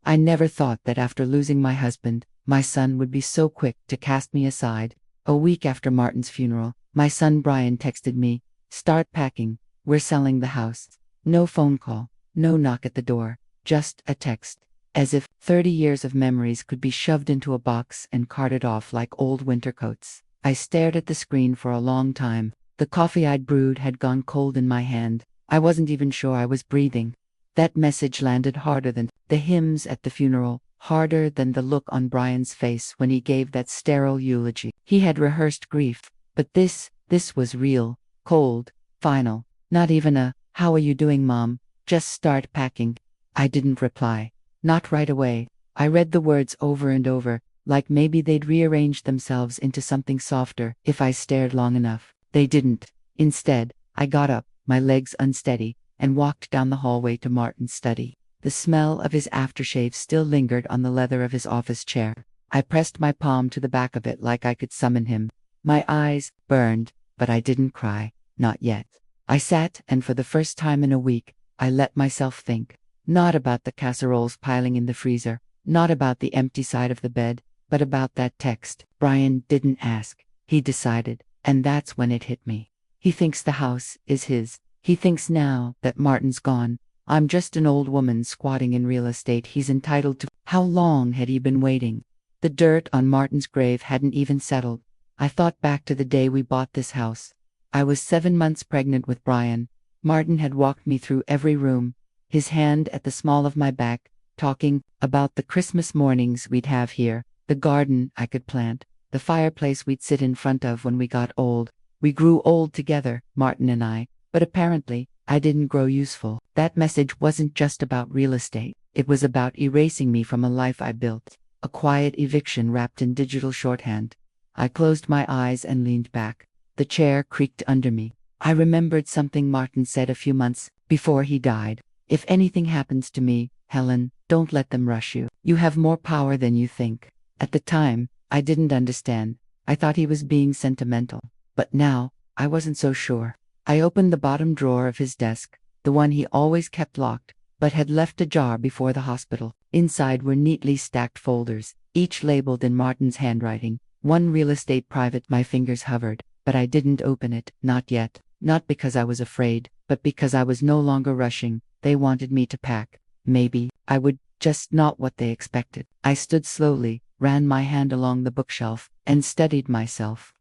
I never thought that after losing my husband, my son would be so quick to cast me aside. A week after Martin's funeral, my son Brian texted me, "Start packing, we're selling the house." No phone call, no knock at the door, just a text. As if 30 years of memories could be shoved into a box and carted off like old winter coats. I stared at the screen for a long time. The coffee I'd brewed had gone cold in my hand. I wasn't even sure I was breathing. That message landed harder than the hymns at the funeral, harder than the look on Brian's face when he gave that sterile eulogy. He had rehearsed grief, but this was real, cold, final. Not even a, "How are you doing, Mom? Just start packing." I didn't reply. Not right away. I read the words over and over, like maybe they'd rearrange themselves into something softer if I stared long enough. They didn't. Instead, I got up, my legs unsteady, and walked down the hallway to Martin's study. The smell of his aftershave still lingered on the leather of his office chair. I pressed my palm to the back of it like I could summon him. My eyes burned, but I didn't cry. Not yet. I sat, and for the first time in a week, I let myself think. Not about the casseroles piling in the freezer, not about the empty side of the bed, but about that text. Brian didn't ask. He decided, and that's when it hit me. He thinks the house is his. He thinks now that Martin's gone, I'm just an old woman squatting in real estate he's entitled to. How long had he been waiting? The dirt on Martin's grave hadn't even settled. I thought back to the day we bought this house. I was 7 months pregnant with Brian. Martin had walked me through every room, his hand at the small of my back, talking about the Christmas mornings we'd have here, the garden I could plant, the fireplace we'd sit in front of when we got old. We grew old together, Martin and I, but apparently, I didn't grow useful. That message wasn't just about real estate. It was about erasing me from a life I built. A quiet eviction wrapped in digital shorthand. I closed my eyes and leaned back. The chair creaked under me. I remembered something Martin said a few months before he died. "If anything happens to me, Helen, don't let them rush you. You have more power than you think." At the time, I didn't understand. I thought he was being sentimental. But now, I wasn't so sure. I opened the bottom drawer of his desk, the one he always kept locked, but had left ajar before the hospital. Inside were neatly stacked folders, each labeled in Martin's handwriting. One real estate private. My fingers hovered, but I didn't open it, not yet. Not because I was afraid, but because I was no longer rushing. They wanted me to pack. Maybe I would, just not what they expected. I stood slowly, ran my hand along the bookshelf, and studied myself.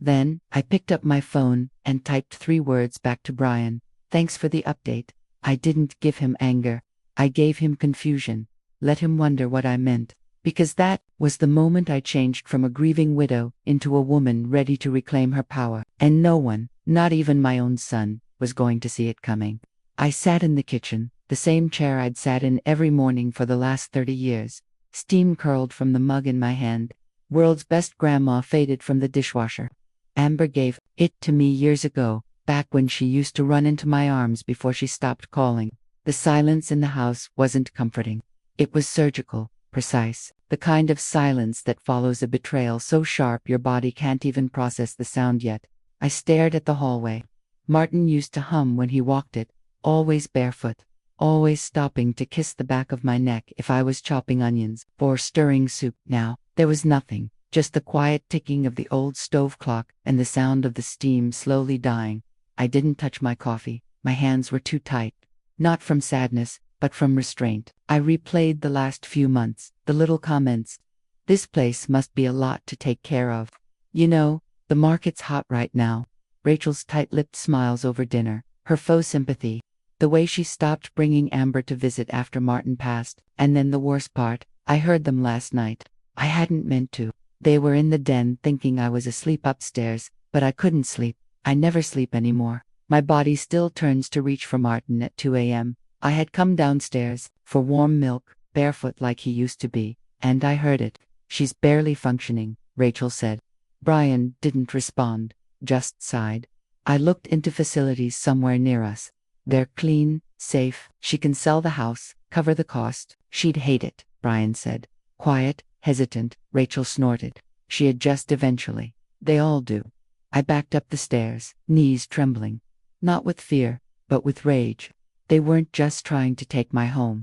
Then, I picked up my phone and typed 3 words back to Brian. "Thanks for the update." I didn't give him anger. I gave him confusion. Let him wonder what I meant. Because that was the moment I changed from a grieving widow into a woman ready to reclaim her power. And no one, not even my own son, was going to see it coming. I sat in the kitchen, the same chair I'd sat in every morning for the last 30 years. Steam curled from the mug in my hand. World's best grandma faded from the dishwasher. Amber gave it to me years ago, back when she used to run into my arms before she stopped calling. The silence in the house wasn't comforting. It was surgical, precise, the kind of silence that follows a betrayal so sharp your body can't even process the sound yet. I stared at the hallway. Martin used to hum when he walked it, always barefoot, always stopping to kiss the back of my neck if I was chopping onions or stirring soup. Now, there was nothing, just the quiet ticking of the old stove clock and the sound of the steam slowly dying. I didn't touch my coffee. My hands were too tight. Not from sadness, but from restraint. I replayed the last few months, the little comments. "This place must be a lot to take care of. You know, the market's hot right now." Rachel's tight-lipped smiles over dinner, her faux sympathy. The way she stopped bringing Amber to visit after Martin passed. And then the worst part, I heard them last night. I hadn't meant to. They were in the den thinking I was asleep upstairs, but I couldn't sleep. I never sleep anymore. My body still turns to reach for Martin at 2 a.m. I had come downstairs for warm milk, barefoot like he used to be, and I heard it. "She's barely functioning," Rachel said. Brian didn't respond, just sighed. I looked into facilities somewhere near us. "They're clean, safe. She can sell the house, cover the cost." "She'd hate it," Brian said. Quiet, hesitant, Rachel snorted. "She'd adjust eventually. They all do." I backed up the stairs, knees trembling. Not with fear, but with rage. They weren't just trying to take my home.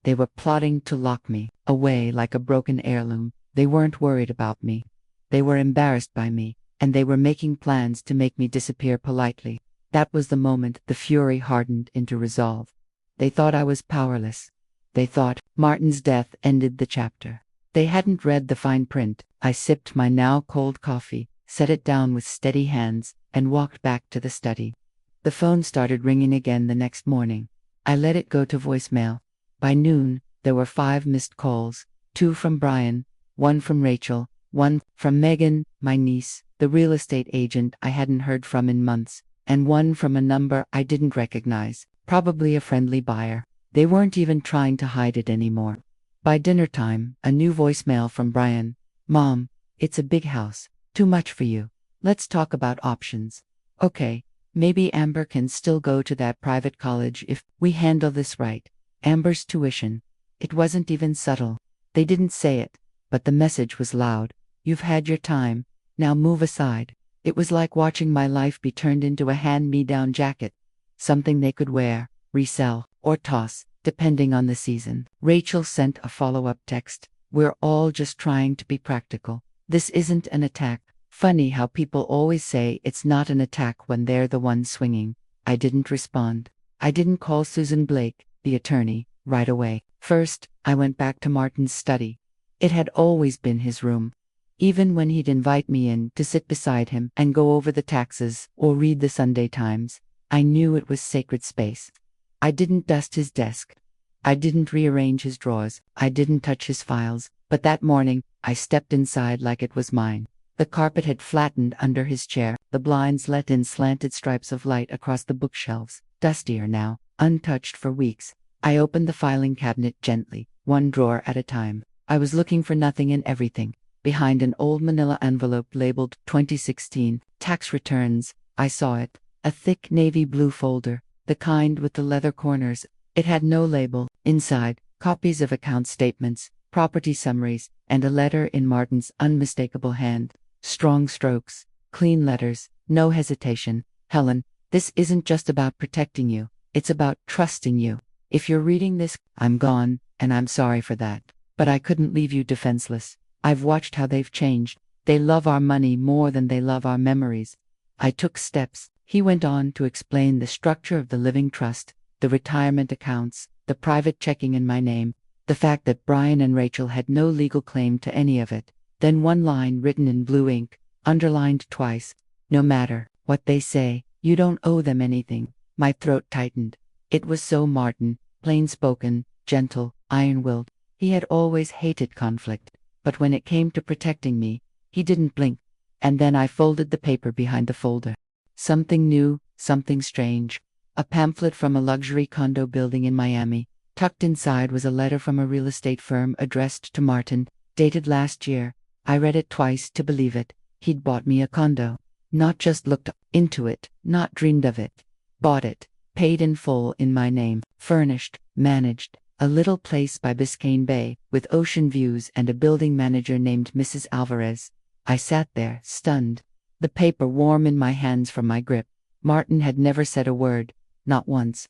They were plotting to lock me away like a broken heirloom. They weren't worried about me. They were embarrassed by me, and they were making plans to make me disappear politely. That was the moment the fury hardened into resolve. They thought I was powerless. They thought Martin's death ended the chapter. They hadn't read the fine print. I sipped my now cold coffee, set it down with steady hands, and walked back to the study. The phone started ringing again the next morning. I let it go to voicemail. By noon, there were 5 missed calls, 2 from Brian, 1 from Rachel, 1 from Megan, my niece, the real estate agent I hadn't heard from in months, and 1 from a number I didn't recognize, probably a friendly buyer. They weren't even trying to hide it anymore. By dinner time, a new voicemail from Brian. Mom, it's a big house. Too much for you. Let's talk about options. Okay, maybe Amber can still go to that private college if we handle this right. Amber's tuition. It wasn't even subtle. They didn't say it, but the message was loud. You've had your time. Now move aside. It was like watching my life be turned into a hand-me-down jacket. Something they could wear, resell, or toss, depending on the season. Rachel sent a follow-up text. We're all just trying to be practical. This isn't an attack. Funny how people always say it's not an attack when they're the ones swinging. I didn't respond. I didn't call Susan Blake, the attorney, right away. First, I went back to Martin's study. It had always been his room. Even when he'd invite me in to sit beside him and go over the taxes or read the Sunday Times, I knew it was sacred space. I didn't dust his desk. I didn't rearrange his drawers. I didn't touch his files. But that morning, I stepped inside like it was mine. The carpet had flattened under his chair. The blinds let in slanted stripes of light across the bookshelves, dustier now, untouched for weeks. I opened the filing cabinet gently, one drawer at a time. I was looking for nothing and everything. Behind an old manila envelope labeled 2016 tax returns, I saw it. A thick navy blue folder, the kind with the leather corners. It had no label. Inside, copies of account statements, property summaries, and a letter in Martin's unmistakable hand. Strong strokes, clean letters, no hesitation. Helen, this isn't just about protecting you. It's about trusting you. If you're reading this, I'm gone, and I'm sorry for that. But I couldn't leave you defenseless. I've watched how they've changed. They love our money more than they love our memories. I took steps. He went on to explain the structure of the living trust, the retirement accounts, the private checking in my name, the fact that Brian and Rachel had no legal claim to any of it. Then one line written in blue ink, underlined twice. No matter what they say, you don't owe them anything. My throat tightened. It was so Martin, plain-spoken, gentle, iron-willed. He had always hated conflict. But when it came to protecting me, he didn't blink. And then I folded the paper behind the folder. Something new, something strange. A pamphlet from a luxury condo building in Miami. Tucked inside was a letter from a real estate firm addressed to Martin, dated last year. I read it twice to believe it. He'd bought me a condo. Not just looked into it, not dreamed of it. Bought it, paid in full in my name, furnished, managed. A little place by Biscayne Bay, with ocean views and a building manager named Mrs. Alvarez. I sat there, stunned. The paper warm in my hands from my grip. Martin had never said a word, not once.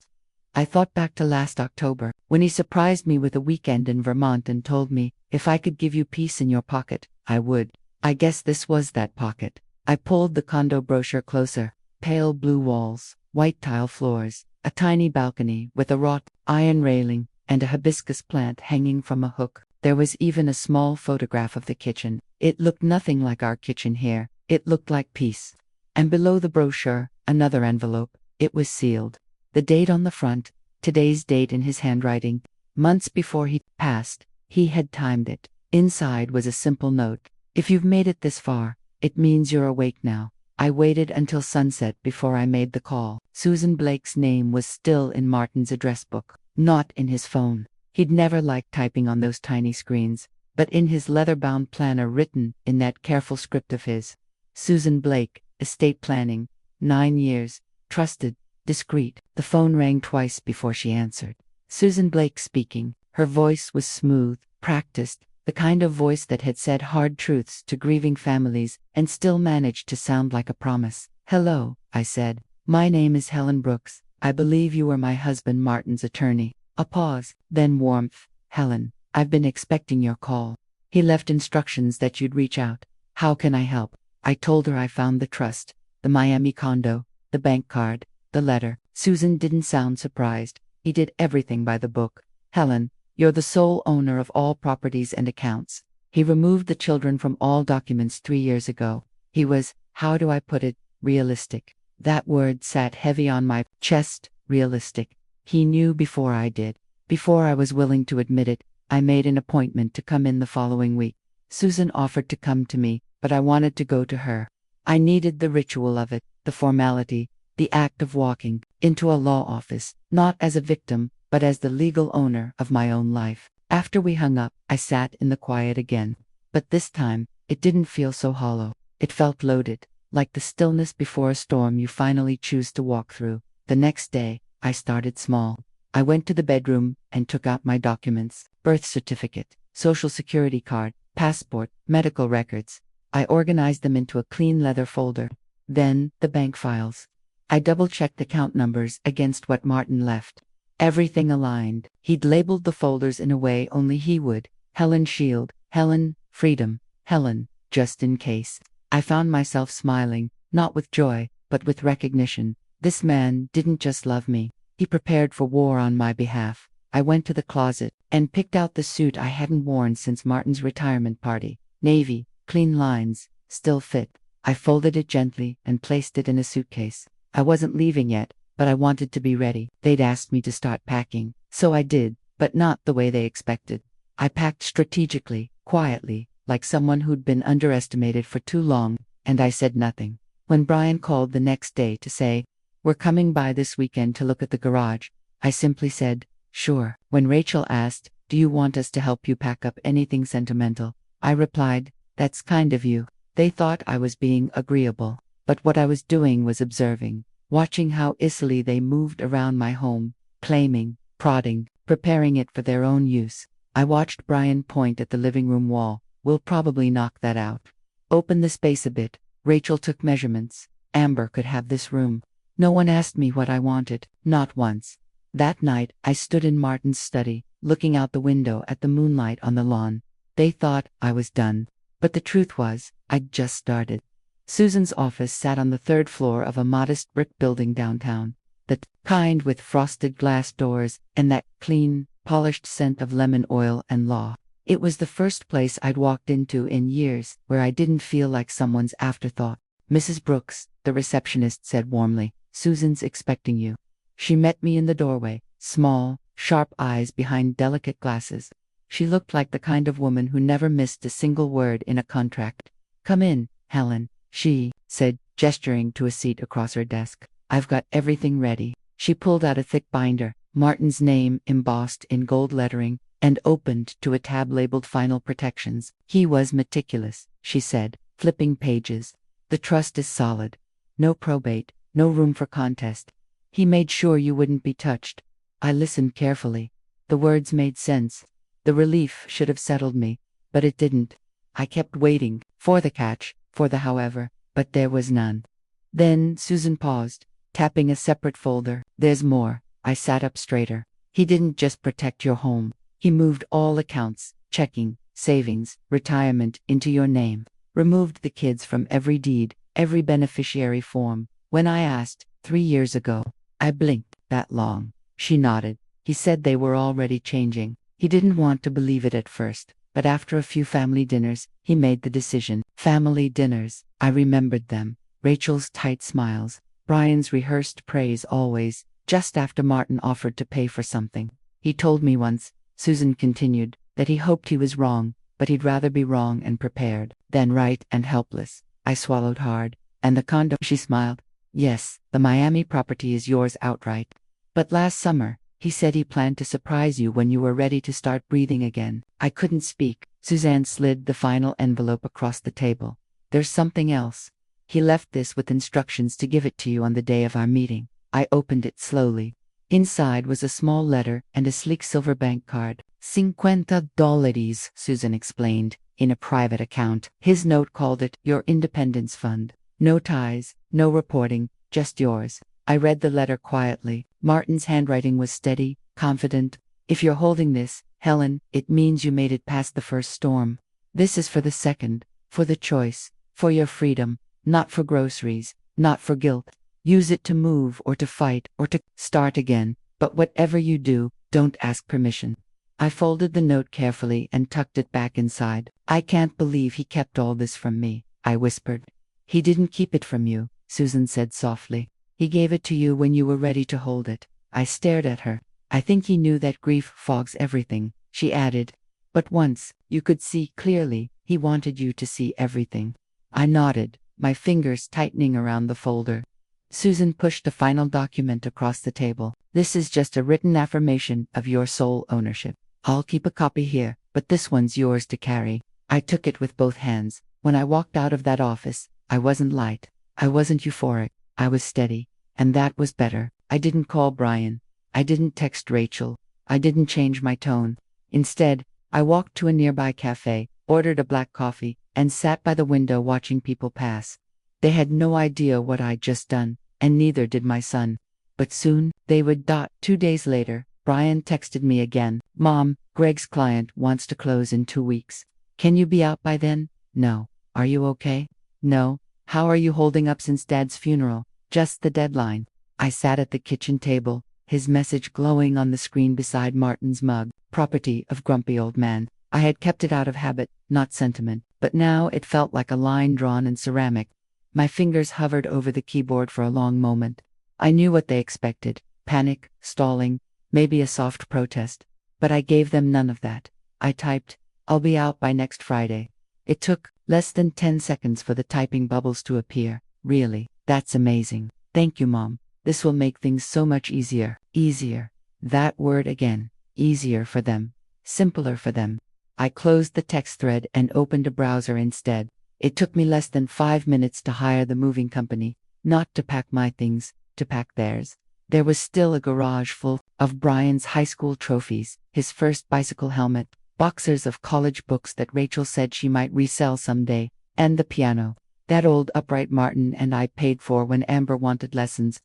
I thought back to last October, when he surprised me with a weekend in Vermont and told me, if I could give you peace in your pocket, I would. I guess this was that pocket. I pulled the condo brochure closer. Pale blue walls, white tile floors, a tiny balcony with a wrought iron railing, and a hibiscus plant hanging from a hook. There was even a small photograph of the kitchen. It looked nothing like our kitchen here. It looked like peace. And below the brochure, another envelope. It was sealed. The date on the front, today's date in his handwriting. Months before he passed, he had timed it. Inside was a simple note. If you've made it this far, it means you're awake now. I waited until sunset before I made the call. Susan Blake's name was still in Martin's address book, not in his phone. He'd never liked typing on those tiny screens, but in his leather-bound planner written in that careful script of his. Susan Blake, estate planning, 9 years, trusted, discreet. The phone rang twice before she answered. Susan Blake speaking. Her voice was smooth, practiced, the kind of voice that had said hard truths to grieving families and still managed to sound like a promise. Hello, I said. My name is Helen Brooks. I believe you were my husband Martin's attorney. A pause, then warmth. Helen, I've been expecting your call. He left instructions that you'd reach out. How can I help? I told her I found the trust, the Miami condo, the bank card, the letter. Susan didn't sound surprised. He did everything by the book. Helen, you're the sole owner of all properties and accounts. He removed the children from all documents 3 years ago. He was, how do I put it, realistic. That word sat heavy on my chest, realistic. He knew before I did. Before I was willing to admit it, I made an appointment to come in the following week. Susan offered to come to me, but I wanted to go to her. I needed the ritual of it, the formality, the act of walking into a law office, not as a victim, but as the legal owner of my own life. After we hung up, I sat in the quiet again. But this time, it didn't feel so hollow. It felt loaded, like the stillness before a storm you finally choose to walk through. The next day, I started small. I went to the bedroom and took out my documents, birth certificate, social security card, passport, medical records. I organized them into a clean leather folder. Then, the bank files. I double-checked account numbers against what Martin left. Everything aligned. He'd labeled the folders in a way only he would. Helen Shield, Helen Freedom, Helen, just in case. I found myself smiling, not with joy, but with recognition. This man didn't just love me. He prepared for war on my behalf. I went to the closet and picked out the suit I hadn't worn since Martin's retirement party. Navy, clean lines, still fit. I folded it gently and placed it in a suitcase. I wasn't leaving yet, but I wanted to be ready. They'd asked me to start packing, so I did, but not the way they expected. I packed strategically, quietly, like someone who'd been underestimated for too long, and I said nothing. When Brian called the next day to say, "We're coming by this weekend to look at the garage," I simply said, "Sure." When Rachel asked, "Do you want us to help you pack up anything sentimental?" I replied, "That's kind of you." They thought I was being agreeable, but what I was doing was observing, watching how easily they moved around my home, claiming, prodding, preparing it for their own use. I watched Brian point at the living room wall. "We'll probably knock that out. Open the space a bit." Rachel took measurements. "Amber could have this room." No one asked me what I wanted, not once. That night, I stood in Martin's study, looking out the window at the moonlight on the lawn. They thought I was done. But the truth was, I'd just started. Susan's office sat on the 3rd floor of a modest brick building downtown. The kind with frosted glass doors and that clean, polished scent of lemon oil and law. It was the first place I'd walked into in years where I didn't feel like someone's afterthought. "Mrs. Brooks," the receptionist said warmly, "Susan's expecting you." She met me in the doorway, small, sharp eyes behind delicate glasses. She looked like the kind of woman who never missed a single word in a contract. "Come in, Helen," she said, gesturing to a seat across her desk. "I've got everything ready." She pulled out a thick binder, Martin's name embossed in gold lettering, and opened to a tab labeled Final Protections. "He was meticulous," she said, flipping pages. "The trust is solid. No probate, no room for contest. He made sure you wouldn't be touched." I listened carefully. The words made sense. The relief should have settled me, but it didn't. I kept waiting, for the catch, for the however, but there was none. Then Susan paused, tapping a separate folder. "There's more." I sat up straighter. "He didn't just protect your home. He moved all accounts, checking, savings, retirement into your name. Removed the kids from every deed, every beneficiary form. When I asked, 3 years ago, I blinked. "That long?" She nodded. "He said they were already changing." He didn't want to believe it at first, but after a few family dinners, he made the decision. Family dinners. I remembered them. Rachel's tight smiles. Brian's rehearsed praise always, just after Martin offered to pay for something. "He told me once," Susan continued, "that he hoped he was wrong, but he'd rather be wrong and prepared than right and helpless." I swallowed hard. "And the condo?" She smiled. "Yes, the Miami property is yours outright. But last summer, he said he planned to surprise you when you were ready to start breathing again." I couldn't speak. Suzanne slid the final envelope across the table. "There's something else. He left this with instructions to give it to you on the day of our meeting." I opened it slowly. Inside was a small letter and a sleek silver bank card. $50, Susan explained, "in a private account." His note called it, "Your Independence Fund. No ties, no reporting, just yours." I read the letter quietly. Martin's handwriting was steady, confident. "If you're holding this, Helen, it means you made it past the first storm. This is for the second, for the choice, for your freedom, not for groceries, not for guilt. Use it to move or to fight or to start again, but whatever you do, don't ask permission. I folded the note carefully and tucked it back inside. I can't believe he kept all this from me, I whispered. He didn't keep it from you, Susan said softly. He gave it to you when you were ready to hold it. I stared at her. I think he knew that grief fogs everything, she added. But once you could see clearly, he wanted you to see everything. I nodded, my fingers tightening around the folder. Susan pushed the final document across the table. This is just a written affirmation of your sole ownership. I'll keep a copy here, but this one's yours to carry. I took it with both hands. When I walked out of that office, I wasn't light. I wasn't euphoric. I was steady. And that was better. I didn't call Brian. I didn't text Rachel. I didn't change my tone. Instead, I walked to a nearby cafe, ordered a black coffee, and sat by the window watching people pass. They had no idea what I'd just done, and neither did my son. But soon, they would. 2 days later, Brian texted me again. Mom, Greg's client wants to close in 2 weeks. Can you be out by then? No. Are you okay? No. How are you holding up since Dad's funeral? Just the deadline. I sat at the kitchen table, his message glowing on the screen beside Martin's mug, property of grumpy old man. I had kept it out of habit, not sentiment, but now it felt like a line drawn in ceramic. My fingers hovered over the keyboard for a long moment. I knew what they expected: panic, stalling, maybe a soft protest. But I gave them none of that. I typed, I'll be out by next Friday. It took less than 10 seconds for the typing bubbles to appear. Really, that's amazing. Thank you, Mom. This will make things so much easier. Easier. That word again. Easier for them. Simpler for them. I closed the text thread and opened a browser instead. It took me less than 5 minutes to hire the moving company, not to pack my things, to pack theirs. There was still a garage full of Brian's high school trophies, his first bicycle helmet, boxers of college books that Rachel said she might resell someday, and the piano. That old upright Martin and I paid for when Amber wanted lessons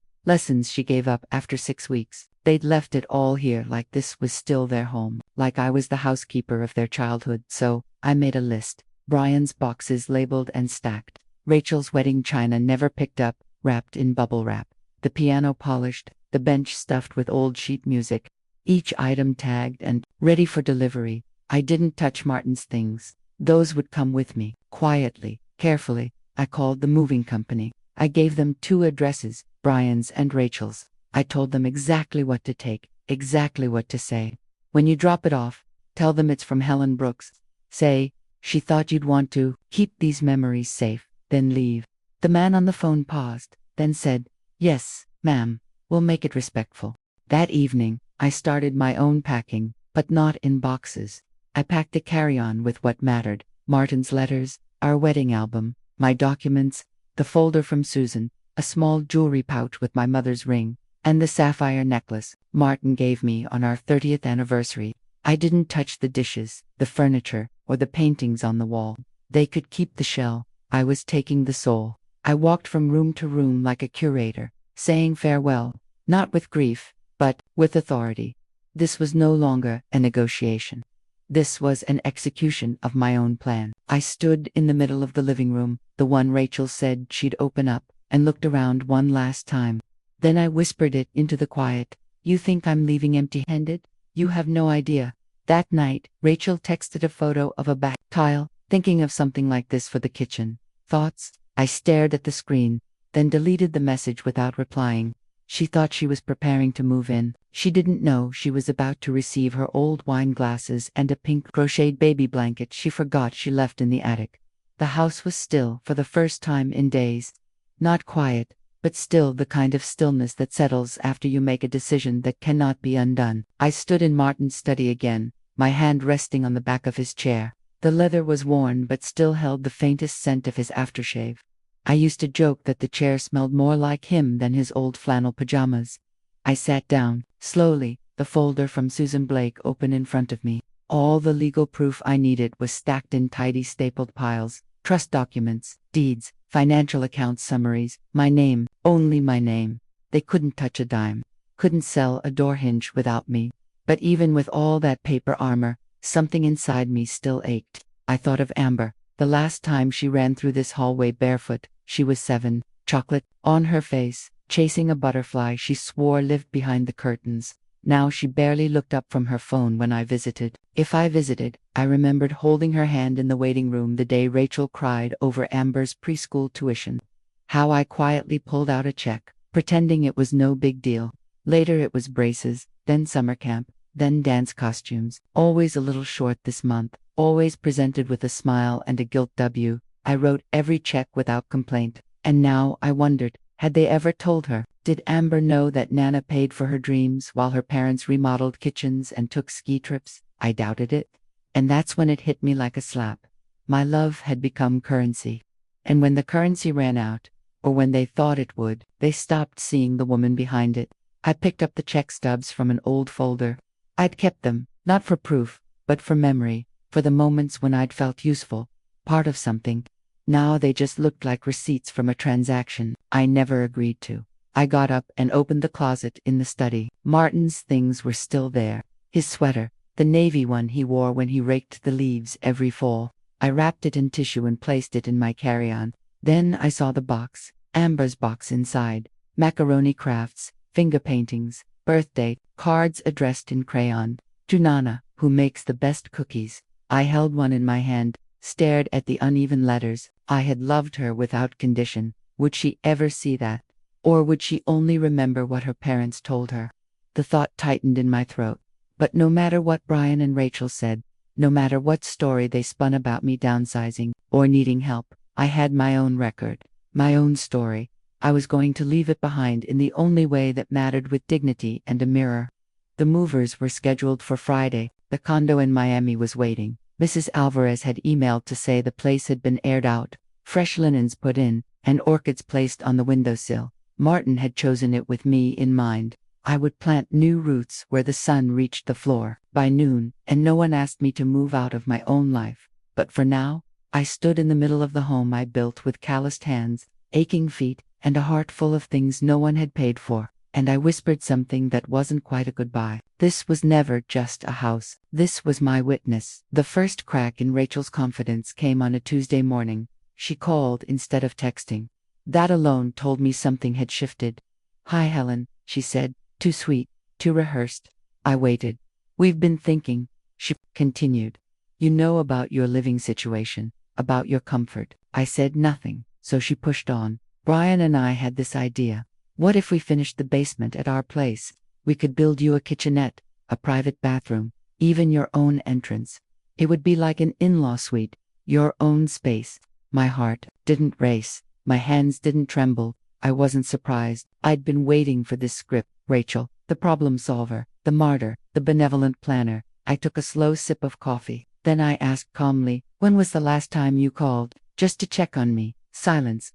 she gave up after 6 weeks. They'd left it all here, like this was still their home, like I was the housekeeper of their childhood. So I made a list. Brian's boxes labeled and stacked. Rachel's wedding china never picked up, wrapped in bubble wrap. The piano polished, the bench stuffed with old sheet music. Each item tagged and ready for delivery. I didn't touch Martin's things. Those would come with me, quietly, carefully. I called the moving company. I gave them 2 addresses, Brian's and Rachel's. I told them exactly what to take, exactly what to say. When you drop it off, tell them it's from Helen Brooks. Say, she thought you'd want to keep these memories safe, then leave. The man on the phone paused, then said, Yes, ma'am, we'll make it respectful. That evening, I started my own packing, but not in boxes. I packed a carry-on with what mattered: Martin's letters, our wedding album, my documents, the folder from Susan, a small jewelry pouch with my mother's ring, and the sapphire necklace Martin gave me on our 30th anniversary. I didn't touch the dishes, the furniture, or the paintings on the wall. They could keep the shell. I was taking the soul. I walked from room to room like a curator, saying farewell, not with grief, but with authority. This was no longer a negotiation. This was an execution of my own plan. I stood in the middle of the living room, the one Rachel said she'd open up, and looked around one last time. Then I whispered it into the quiet. You think I'm leaving empty-handed? You have no idea. That night, Rachel texted a photo of a back tile, thinking of something like this for the kitchen. Thoughts? I stared at the screen, then deleted the message without replying. She thought she was preparing to move in. She didn't know she was about to receive her old wine glasses and a pink crocheted baby blanket she forgot she left in the attic. The house was still for the first time in days. Not quiet, but still the kind of stillness that settles after you make a decision that cannot be undone. I stood in Martin's study again, my hand resting on the back of his chair. The leather was worn but still held the faintest scent of his aftershave. I used to joke that the chair smelled more like him than his old flannel pajamas. I sat down, slowly, the folder from Susan Blake open in front of me. All the legal proof I needed was stacked in tidy stapled piles: trust documents, deeds, financial account summaries, my name, only my name. They couldn't touch a dime, couldn't sell a door hinge without me. But even with all that paper armor, something inside me still ached. I thought of Amber. The last time she ran through this hallway barefoot, she was 7, chocolate on her face, chasing a butterfly she swore lived behind the curtains. Now she barely looked up from her phone when I visited. If I visited, I remembered holding her hand in the waiting room the day Rachel cried over Amber's preschool tuition. How I quietly pulled out a check, pretending it was no big deal. Later it was braces, then summer camp, then dance costumes, always a little short this month, always presented with a smile and a guilt W. I wrote every check without complaint. And now I wondered, had they ever told her? Did Amber know that Nana paid for her dreams while her parents remodeled kitchens and took ski trips? I doubted it. And that's when it hit me like a slap. My love had become currency. And when the currency ran out, or when they thought it would, they stopped seeing the woman behind it. I picked up the check stubs from an old folder. I'd kept them, not for proof, but for memory, for the moments when I'd felt useful, part of something. Now they just looked like receipts from a transaction I never agreed to. I got up and opened the closet in the study. Martin's things were still there. His sweater, the navy one he wore when he raked the leaves every fall. I wrapped it in tissue and placed it in my carry-on. Then I saw the box, Amber's box inside, macaroni crafts, finger paintings, birthday, cards addressed in crayon. To Nana, who makes the best cookies. I held one in my hand, stared at the uneven letters. I had loved her without condition. Would she ever see that? Or would she only remember what her parents told her? The thought tightened in my throat. But no matter what Brian and Rachel said, no matter what story they spun about me downsizing or needing help, I had my own record, my own story. I was going to leave it behind in the only way that mattered, with dignity and a mirror. The movers were scheduled for Friday. The condo in Miami was waiting. Mrs. Alvarez had emailed to say the place had been aired out, fresh linens put in, and orchids placed on the windowsill. Martin had chosen it with me in mind. I would plant new roots where the sun reached the floor by noon, and no one asked me to move out of my own life. But for now, I stood in the middle of the home I built with calloused hands, aching feet, and a heart full of things no one had paid for. And I whispered something that wasn't quite a goodbye. This was never just a house. This was my witness. The first crack in Rachel's confidence came on a Tuesday morning. She called instead of texting. That alone told me something had shifted. "Hi, Helen," she said, too sweet, too rehearsed. I waited. "We've been thinking," she continued. "You know about your living situation, about your comfort." I said nothing, so she pushed on. "Brian and I had this idea. What if we finished the basement at our place? We could build you a kitchenette, a private bathroom, even your own entrance. It would be like an in-law suite, your own space." My heart didn't race. My hands didn't tremble. I wasn't surprised. I'd been waiting for this script. Rachel, the problem solver, the martyr, the benevolent planner. I took a slow sip of coffee. Then I asked calmly, "When was the last time you called? Just to check on me?" Silence.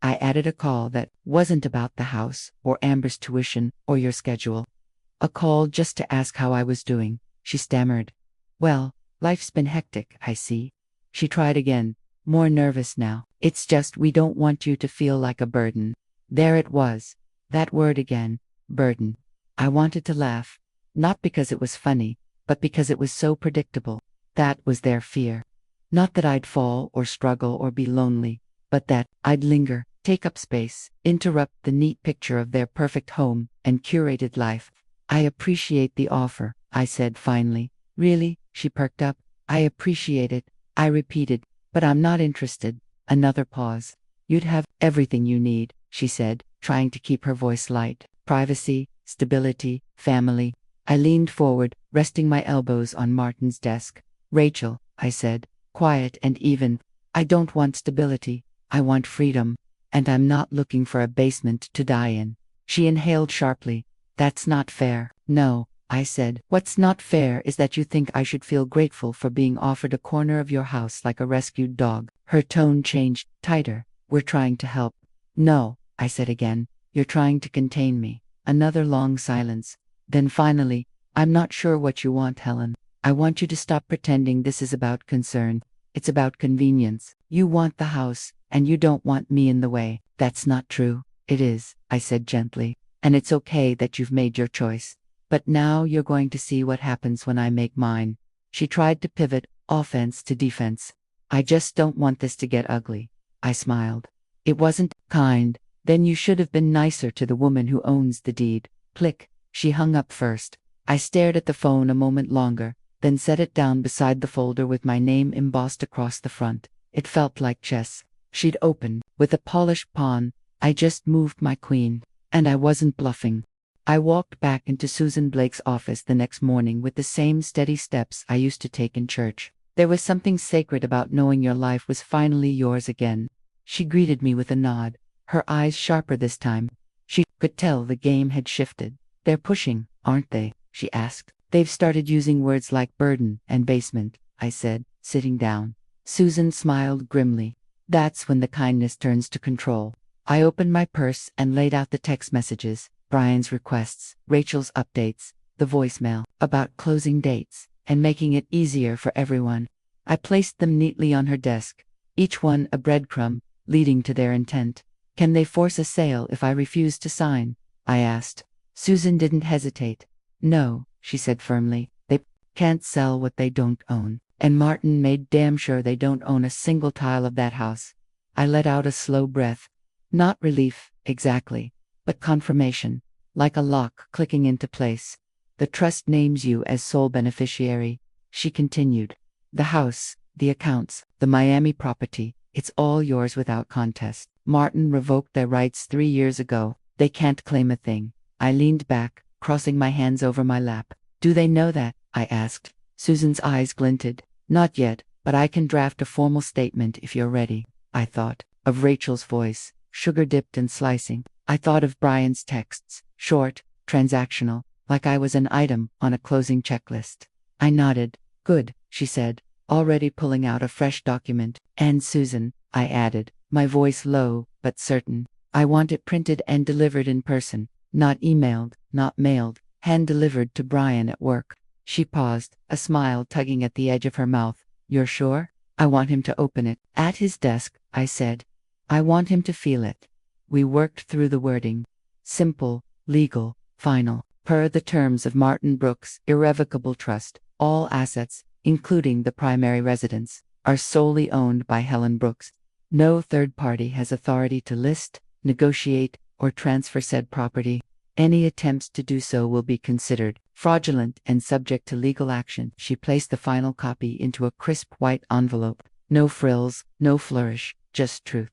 I added a call that wasn't about the house, or Amber's tuition, or your schedule. A call just to ask how I was doing. She stammered. "Well, life's been hectic, I see." She tried again, more nervous now. "It's just we don't want you to feel like a burden." There it was. That word again. Burden. I wanted to laugh. Not because it was funny, but because it was so predictable. That was their fear. Not that I'd fall or struggle or be lonely, but that I'd linger, take up space, interrupt the neat picture of their perfect home and curated life. "I appreciate the offer," I said finally. "Really?" She perked up. "I appreciate it," I repeated, "but I'm not interested." Another pause. "You'd have everything you need," she said, trying to keep her voice light. "Privacy, stability, family." I leaned forward, resting my elbows on Martin's desk. "Rachel," I said, quiet and even, "I don't want stability. I want freedom. And I'm not looking for a basement to die in." She inhaled sharply. "That's not fair." "No," I said. "What's not fair is that you think I should feel grateful for being offered a corner of your house like a rescued dog." Her tone changed, tighter. "We're trying to help." "No," I said again. "You're trying to contain me." Another long silence. Then finally, "I'm not sure what you want, Helen. I want you to stop pretending this is about concern. It's about convenience. You want the house, and you don't want me in the way." "That's not true." "It is," I said gently. "And it's okay that you've made your choice. But now you're going to see what happens when I make mine. She tried to pivot, offense to defense. I just don't want this to get ugly. I smiled. It wasn't kind. Then you should have been nicer to the woman who owns the deed. Click. She hung up first. I stared at the phone a moment longer, then set it down beside the folder with my name embossed across the front. It felt like chess. She'd opened. With a polished pawn, I just moved my queen. And I wasn't bluffing. I walked back into Susan Blake's office the next morning with the same steady steps I used to take in church. There was something sacred about knowing your life was finally yours again. She greeted me with a nod, her eyes sharper this time. She could tell the game had shifted. They're pushing, aren't they? She asked. They've started using words like burden and basement, I said, sitting down. Susan smiled grimly. That's when the kindness turns to control. I opened my purse and laid out the text messages, Brian's requests, Rachel's updates, the voicemail about closing dates, and making it easier for everyone. I placed them neatly on her desk, each one a breadcrumb, leading to their intent. Can they force a sale if I refuse to sign? I asked. Susan didn't hesitate. No, she said firmly, they can't sell what they don't own. And Martin made damn sure they don't own a single tile of that house. I let out a slow breath. Not relief, exactly, but confirmation, like a lock clicking into place. The trust names you as sole beneficiary, she continued. The house, the accounts, the Miami property, it's all yours without contest. Martin revoked their rights 3 years ago. They can't claim a thing. I leaned back, crossing my hands over my lap. Do they know that? I asked. Susan's eyes glinted. Not yet, but I can draft a formal statement if you're ready. I thought of Rachel's voice, sugar-dipped and slicing. I thought of Brian's texts, short, transactional, like I was an item on a closing checklist. I nodded. Good, she said, already pulling out a fresh document. And Susan, I added, my voice low, but certain. I want it printed and delivered in person, not emailed, not mailed, hand-delivered to Brian at work. She paused, a smile tugging at the edge of her mouth. You're sure? I want him to open it. At his desk, I said. I want him to feel it. We worked through the wording. Simple, legal, final, per the terms of Martin Brooks' irrevocable trust. All assets, including the primary residence, are solely owned by Helen Brooks. No third party has authority to list, negotiate, or transfer said property. Any attempts to do so will be considered fraudulent and subject to legal action. She placed the final copy into a crisp white envelope. No frills, no flourish, just truth.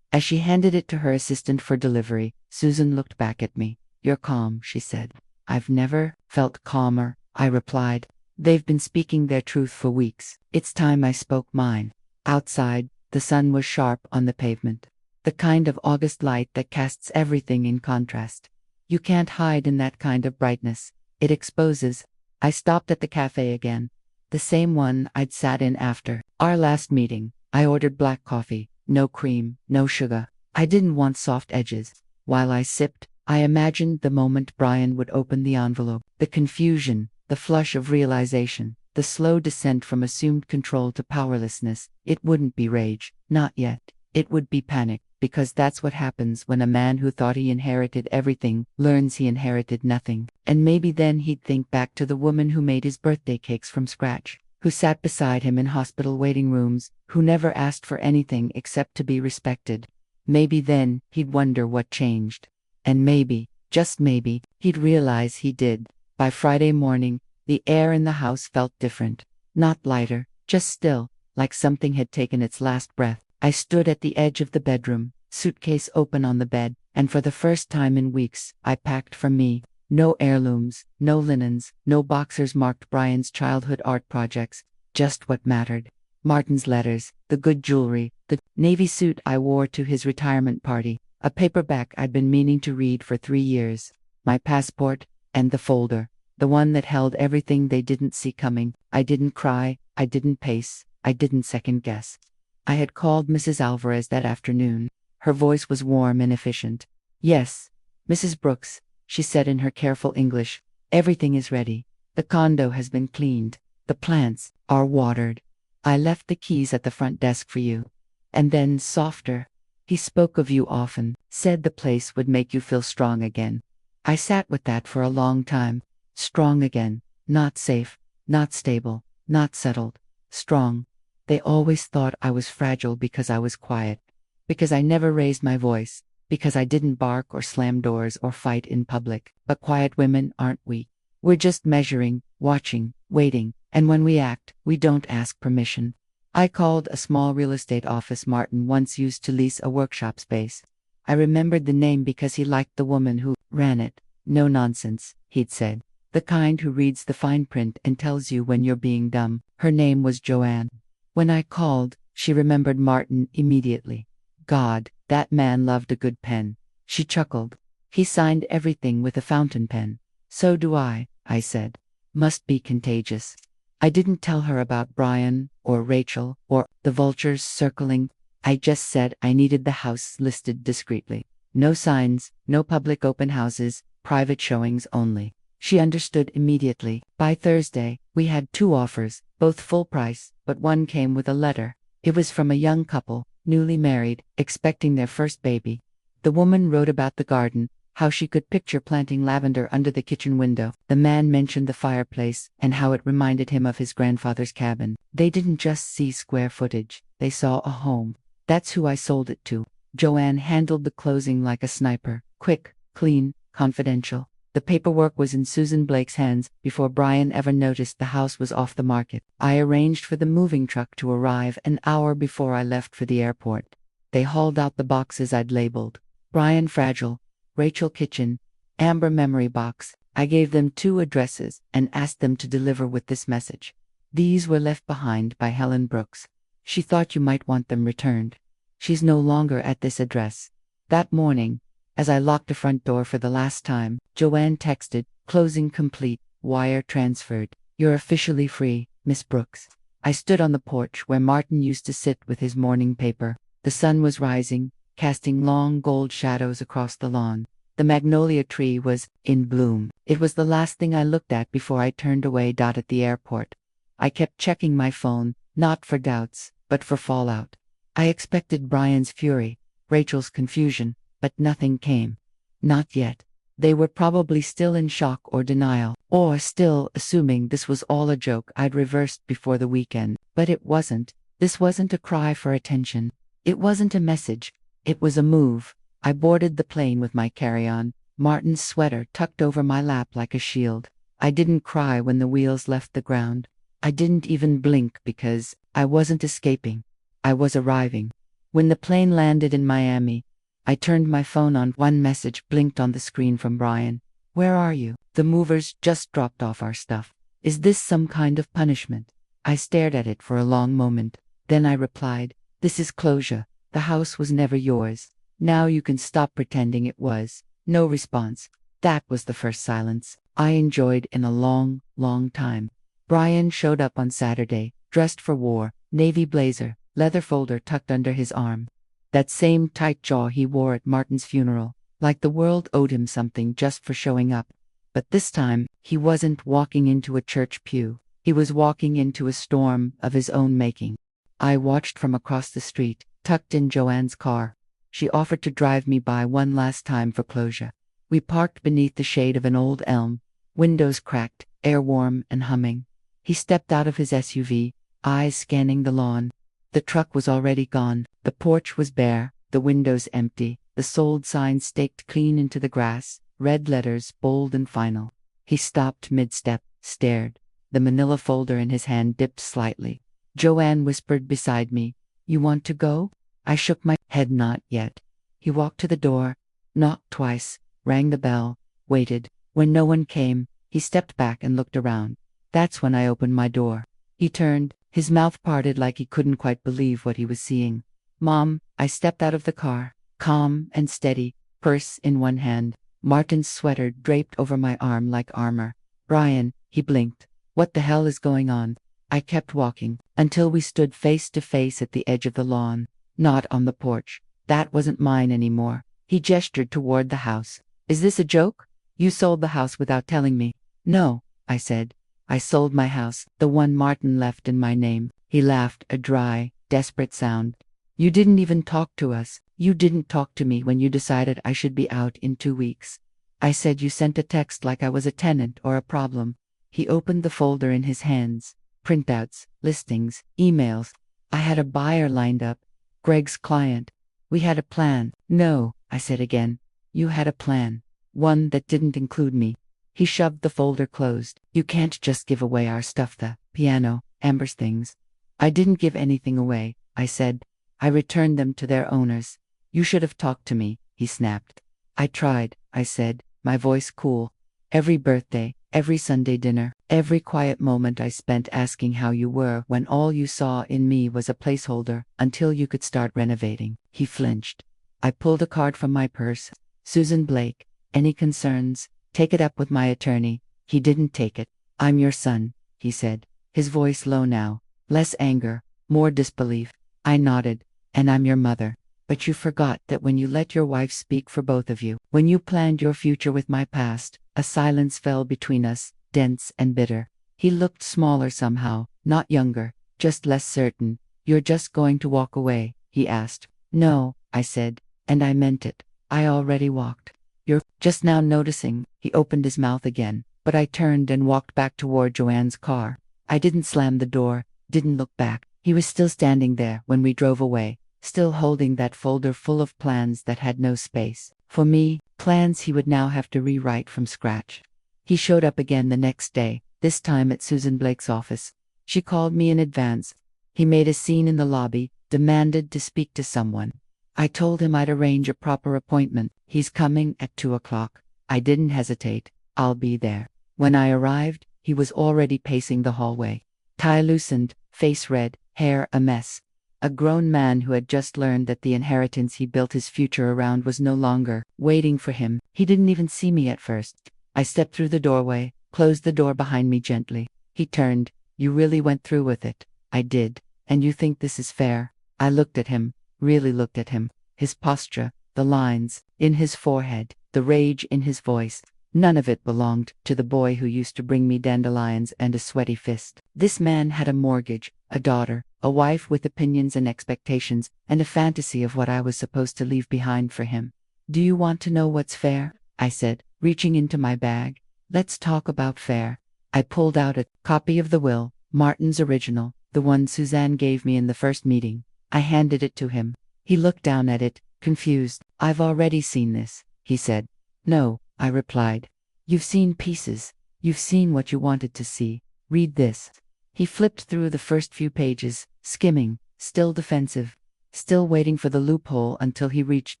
As she handed it to her assistant for delivery, Susan looked back at me. You're calm, she said. I've never felt calmer, I replied. They've been speaking their truth for weeks. It's time I spoke mine. Outside, the sun was sharp on the pavement. The kind of August light that casts everything in contrast. You can't hide in that kind of brightness. It exposes. I stopped at the cafe again. The same one I'd sat in after our last meeting. I ordered black coffee, no cream, no sugar. I didn't want soft edges. While I sipped, I imagined the moment Brian would open the envelope. The confusion, the flush of realization, the slow descent from assumed control to powerlessness. It wouldn't be rage, not yet. It would be panic, because that's what happens when a man who thought he inherited everything learns he inherited nothing. And maybe then he'd think back to the woman who made his birthday cakes from scratch, who sat beside him in hospital waiting rooms, who never asked for anything except to be respected. Maybe then he'd wonder what changed. And maybe, just maybe, he'd realize he did. By Friday morning, the air in the house felt different. Not lighter, just still, like something had taken its last breath. I stood at the edge of the bedroom, suitcase open on the bed, and for the first time in weeks, I packed for me. No heirlooms, no linens, no boxers marked Brian's childhood art projects, just what mattered. Martin's letters, the good jewelry, the navy suit I wore to his retirement party, a paperback I'd been meaning to read for 3 years, my passport, and the folder, the one that held everything they didn't see coming. I didn't cry, I didn't pace, I didn't second guess. I had called Mrs. Alvarez that afternoon. Her voice was warm and efficient. Yes, Mrs. Brooks, she said in her careful English, everything is ready. The condo has been cleaned. The plants are watered. I left the keys at the front desk for you. And then, softer, he spoke of you often, said the place would make you feel strong again. I sat with that for a long time. Strong again. Not safe. Not stable. Not settled. Strong. They always thought I was fragile because I was quiet. Because I never raised my voice. Because I didn't bark or slam doors or fight in public. But quiet women aren't weak. We're just measuring, watching, waiting, and when we act, we don't ask permission. I called a small real estate office Martin once used to lease a workshop space. I remembered the name because he liked the woman who ran it. No nonsense, he'd said. The kind who reads the fine print and tells you when you're being dumb. Her name was Joanne. When I called, she remembered Martin immediately. God, that man loved a good pen. She chuckled. He signed everything with a fountain pen. So do I said. Must be contagious. I didn't tell her about Brian, or Rachel, or the vultures circling. I just said I needed the house listed discreetly. No signs, no public open houses, private showings only. She understood immediately. By Thursday, we had 2 offers, both full price, but one came with a letter. It was from a young couple, newly married, expecting their first baby. The woman wrote about the garden, how she could picture planting lavender under the kitchen window. The man mentioned the fireplace and how it reminded him of his grandfather's cabin. They didn't just see square footage, they saw a home. That's who I sold it to. Joanne handled the closing like a sniper. Quick, clean, confidential. The paperwork was in Susan Blake's hands before Brian ever noticed the house was off the market. I arranged for the moving truck to arrive an hour before I left for the airport. They hauled out the boxes I'd labeled. Brian Fragile, Rachel Kitchen, Amber Memory Box. I gave them 2 addresses and asked them to deliver with this message. These were left behind by Helen Brooks. She thought you might want them returned. She's no longer at this address. That morning, as I locked the front door for the last time, Joanne texted, closing complete, wire transferred. You're officially free, Miss Brooks. I stood on the porch where Martin used to sit with his morning paper. The sun was rising, casting long gold shadows across the lawn. The magnolia tree was in bloom. It was the last thing I looked at before I turned away. At the airport, I kept checking my phone, not for doubts, but for fallout. I expected Brian's fury, Rachel's confusion, but nothing came. Not yet. They were probably still in shock or denial, or still assuming this was all a joke I'd reversed before the weekend. But it wasn't. This wasn't a cry for attention. It wasn't a message. It was a move. I boarded the plane with my carry-on, Martin's sweater tucked over my lap like a shield. I didn't cry when the wheels left the ground. I didn't even blink because I wasn't escaping. I was arriving. When the plane landed in Miami, I turned my phone on. One message blinked on the screen from Brian. Where are you? The movers just dropped off our stuff. Is this some kind of punishment? I stared at it for a long moment. Then I replied, this is closure. The house was never yours. Now you can stop pretending it was. No response. That was the first silence I enjoyed in a long, long time. Brian showed up on Saturday, dressed for war, navy blazer, leather folder tucked under his arm. That same tight jaw he wore at Martin's funeral, like the world owed him something just for showing up. But this time, he wasn't walking into a church pew. He was walking into a storm of his own making. I watched from across the street, tucked in Joanne's car. She offered to drive me by one last time for closure. We parked beneath the shade of an old elm, windows cracked, air warm and humming. He stepped out of his SUV, eyes scanning the lawn. The truck was already gone. The porch was bare, the windows empty, the sold sign staked clean into the grass, red letters bold and final. He stopped mid-step, stared. The manila folder in his hand dipped slightly. Joanne whispered beside me, "You want to go?" I shook my head. Not yet. He walked to the door, knocked twice, rang the bell, waited. When no one came, he stepped back and looked around. That's when I opened my door. He turned, his mouth parted like he couldn't quite believe what he was seeing. "Mom," I stepped out of the car, calm and steady, purse in one hand, Martin's sweater draped over my arm like armor. "Brian," he blinked. "What the hell is going on?" I kept walking, until we stood face to face at the edge of the lawn. Not on the porch. That wasn't mine anymore. He gestured toward the house. "Is this a joke? You sold the house without telling me." "No," I said. "I sold my house, the one Martin left in my name." He laughed, a dry, desperate sound. "You didn't even talk to us. You didn't talk to me when you decided I should be out in 2 weeks." I said you sent a text like I was a tenant or a problem. He opened the folder in his hands. Printouts, listings, emails. I had a buyer lined up. Greg's client. We had a plan. No, I said again. You had a plan. One that didn't include me. He shoved the folder closed. You can't just give away our stuff, the piano, Amber's things. I didn't give anything away, I said. I returned them to their owners. You should have talked to me, he snapped. I tried, I said, my voice cool. Every birthday, every Sunday dinner, every quiet moment I spent asking how you were when all you saw in me was a placeholder until you could start renovating. He flinched. I pulled a card from my purse. Susan Blake, any concerns? Take it up with my attorney. He didn't take it. I'm your son, he said, his voice low now, less anger, more disbelief. I nodded. And I'm your mother. But you forgot that when you let your wife speak for both of you, when you planned your future with my past, a silence fell between us, dense and bitter. He looked smaller somehow, not younger, just less certain. You're just going to walk away, he asked. No, I said, and I meant it. I already walked. You're just now noticing. He opened his mouth again, but I turned and walked back toward Joanne's car. I didn't slam the door, didn't look back. He was still standing there when we drove away, still holding that folder full of plans that had no space. For me, plans he would now have to rewrite from scratch. He showed up again the next day, this time at Susan Blake's office. She called me in advance. He made a scene in the lobby, demanded to speak to someone. I told him I'd arrange a proper appointment. He's coming at 2 o'clock. I didn't hesitate. I'll be there. When I arrived, he was already pacing the hallway. Tie loosened, face red, hair a mess. A grown man who had just learned that the inheritance he built his future around was no longer waiting for him. He didn't even see me at first. I stepped through the doorway, closed the door behind me gently. He turned. You really went through with it. I did. And you think this is fair? I looked at him, really looked at him. His posture, the lines in his forehead, the rage in his voice. None of it belonged to the boy who used to bring me dandelions and a sweaty fist. This man had a mortgage, a daughter, a wife with opinions and expectations, and a fantasy of what I was supposed to leave behind for him. Do you want to know what's fair? I said, reaching into my bag. Let's talk about fair. I pulled out a copy of the will, Martin's original, the one Suzanne gave me in the first meeting. I handed it to him. He looked down at it, confused. I've already seen this, he said. No, I replied. You've seen pieces. You've seen what you wanted to see. Read this. He flipped through the first few pages, skimming, still defensive, still waiting for the loophole until he reached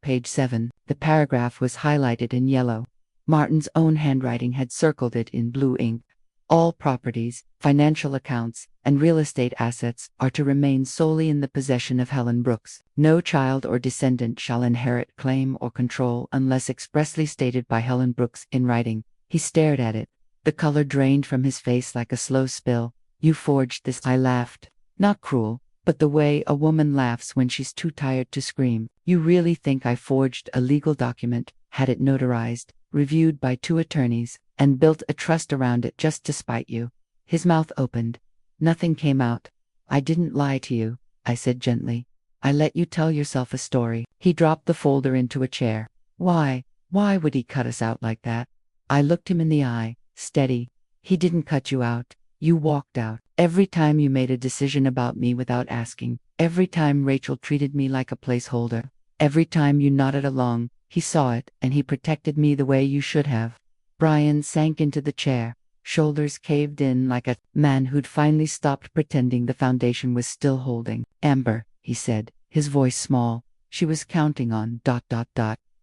page 7. The paragraph was highlighted in yellow. Martin's own handwriting had circled it in blue ink. All properties, financial accounts, and real estate assets are to remain solely in the possession of Helen Brooks. No child or descendant shall inherit, claim, or control unless expressly stated by Helen Brooks in writing. He stared at it. The color drained from his face like a slow spill. You forged this, I laughed. Not cruel, but the way a woman laughs when she's too tired to scream. You really think I forged a legal document, had it notarized, reviewed by 2 attorneys, and built a trust around it just to spite you? His mouth opened. Nothing came out. I didn't lie to you, I said gently. I let you tell yourself a story. He dropped the folder into a chair. Why would he cut us out like that? I looked him in the eye, steady. He didn't cut you out. You walked out. Every time you made a decision about me without asking. Every time Rachel treated me like a placeholder. Every time you nodded along. He saw it, and he protected me the way you should have. Brian sank into the chair, shoulders caved in like a man who'd finally stopped pretending the foundation was still holding. Amber, he said, his voice small. She was counting on ...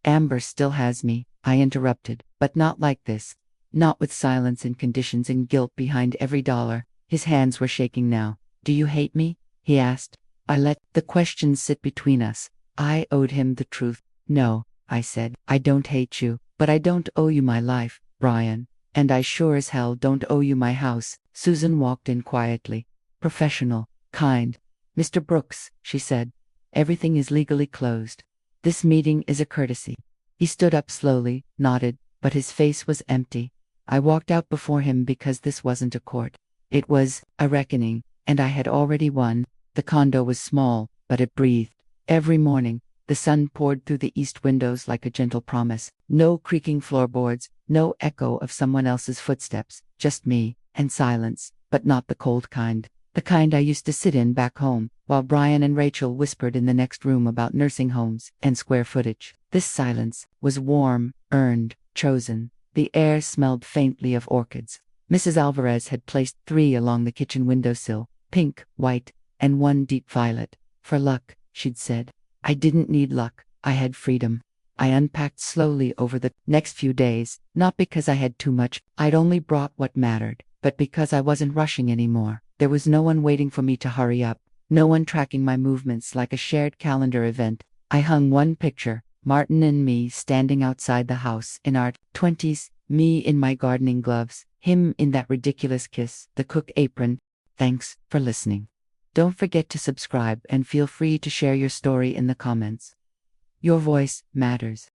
Amber still has me, I interrupted, but not like this. Not with silence and conditions and guilt behind every dollar. His hands were shaking now. Do you hate me? He asked. I let the questions sit between us. I owed him the truth. No, I said. I don't hate you, but I don't owe you my life, Brian. And I sure as hell don't owe you my house. Susan walked in quietly. Professional, kind. Mr. Brooks, she said. Everything is legally closed. This meeting is a courtesy. He stood up slowly, nodded, but his face was empty. I walked out before him because this wasn't a court. It was a reckoning, and I had already won. The condo was small, but it breathed. Every morning, The sun poured through the east windows like a gentle promise. No creaking floorboards, no echo of someone else's footsteps, just me, and silence, but not the cold kind. The kind I used to sit in back home, while Brian and Rachel whispered in the next room about nursing homes and square footage. This silence was warm, earned, chosen. The air smelled faintly of orchids. Mrs. Alvarez had placed 3 along the kitchen windowsill, pink, white, and 1 deep violet. For luck, she'd said. I didn't need luck, I had freedom. I unpacked slowly over the next few days, not because I had too much, I'd only brought what mattered, but because I wasn't rushing anymore. There was no one waiting for me to hurry up, no one tracking my movements like a shared calendar event. I hung 1 picture, Martin and me standing outside the house in our 20s, me in my gardening gloves, him in that ridiculous kiss, the cook apron. Thanks for listening. Don't forget to subscribe and feel free to share your story in the comments. Your voice matters.